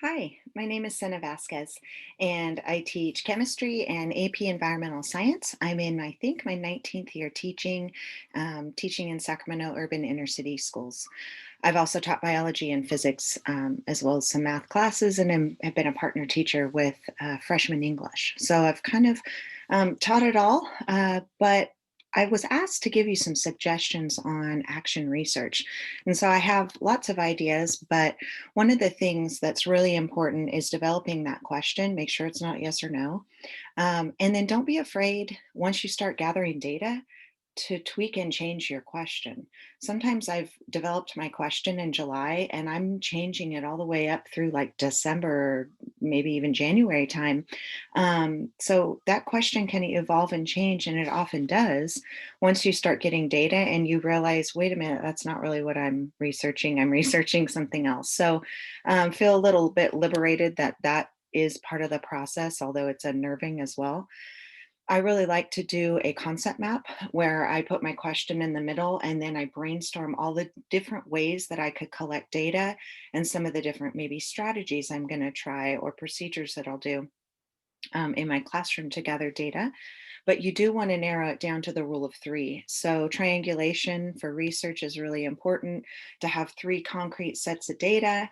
Hi, my name is Senna Vasquez, and I teach chemistry and AP Environmental Science. I'm in, I think, my 19th year teaching in Sacramento urban inner city schools. I've also taught biology and physics, as well as some math classes, and have been a partner teacher with freshman English. So I've kind of taught it all, but I was asked to give you some suggestions on action research. And so I have lots of ideas, but one of the things that's really important is developing that question. Make sure it's not yes or no. And then don't be afraid once you start gathering data to tweak and change your question. Sometimes I've developed my question in July and I'm changing it all the way up through like December, maybe even January time. So that question can evolve and change, and it often does once you start getting data and you realize, wait a minute, that's not really what I'm researching. I'm researching something else. So feel a little bit liberated that that is part of the process, although it's unnerving as well. I really like to do a concept map where I put my question in the middle and then I brainstorm all the different ways that I could collect data and some of the different maybe strategies I'm going to try or procedures that I'll do in my classroom to gather data. But you do want to narrow it down to the rule of three. So, triangulation for research is really important to have three concrete sets of data.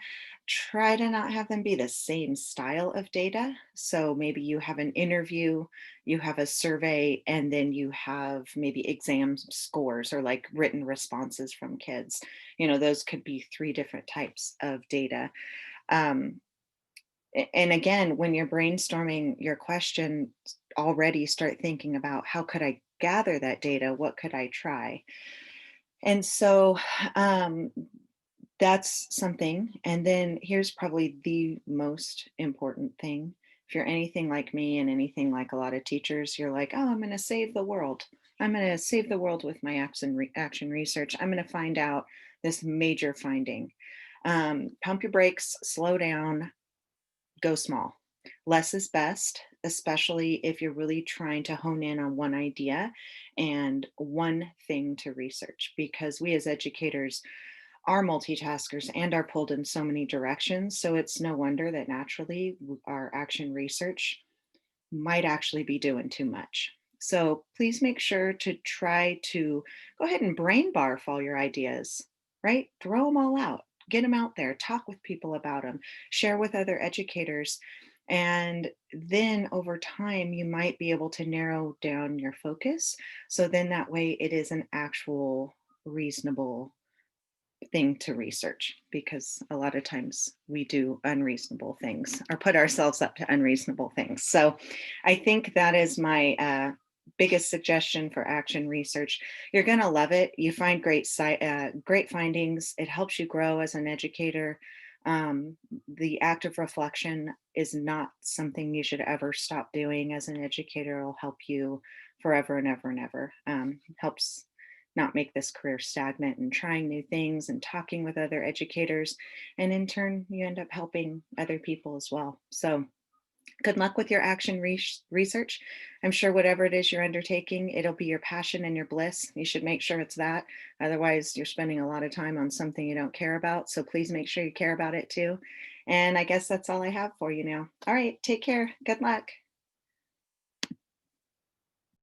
Try to not have them be the same style of data. So, maybe you have an interview, you have a survey, and then you have maybe exam scores or like written responses from kids. Those could be three different types of data. Um, and again, when you're brainstorming your question, already start thinking about how could I gather that data? What could I try? And so um, that's something. And then here's probably the most important thing. If you're anything like me and anything like a lot of teachers, you're like, oh, I'm going to save the world. I'm going to save the world with my action research. I'm going to find out this major finding. Pump your brakes, slow down, go small. Less is best, especially if you're really trying to hone in on one idea and one thing to research, because we as educators are multitaskers and are pulled in so many directions. So it's no wonder that naturally our action research might actually be doing too much. So please make sure to try to go ahead and brain barf all your ideas, right? Throw them all out, get them out there, talk with people about them, share with other educators. And then over time, you might be able to narrow down your focus. So then that way it is an actual reasonable thing to research, because a lot of times we do unreasonable things or put ourselves up to unreasonable things. So I think that is my biggest suggestion for action research. You're going to love it. You find great findings. It helps you grow as an educator. The act of reflection is not something you should ever stop doing as an educator. It'll help you forever and ever and ever. Helps not make this career stagnant, and trying new things and talking with other educators. And in turn, you end up helping other people as well. So, good luck with your research. I'm sure whatever it is you're undertaking, it'll be your passion and your bliss. You should make sure it's that. Otherwise, you're spending a lot of time on something you don't care about. So, please make sure you care about it too. And I guess that's all I have for you now. All right, take care. Good luck.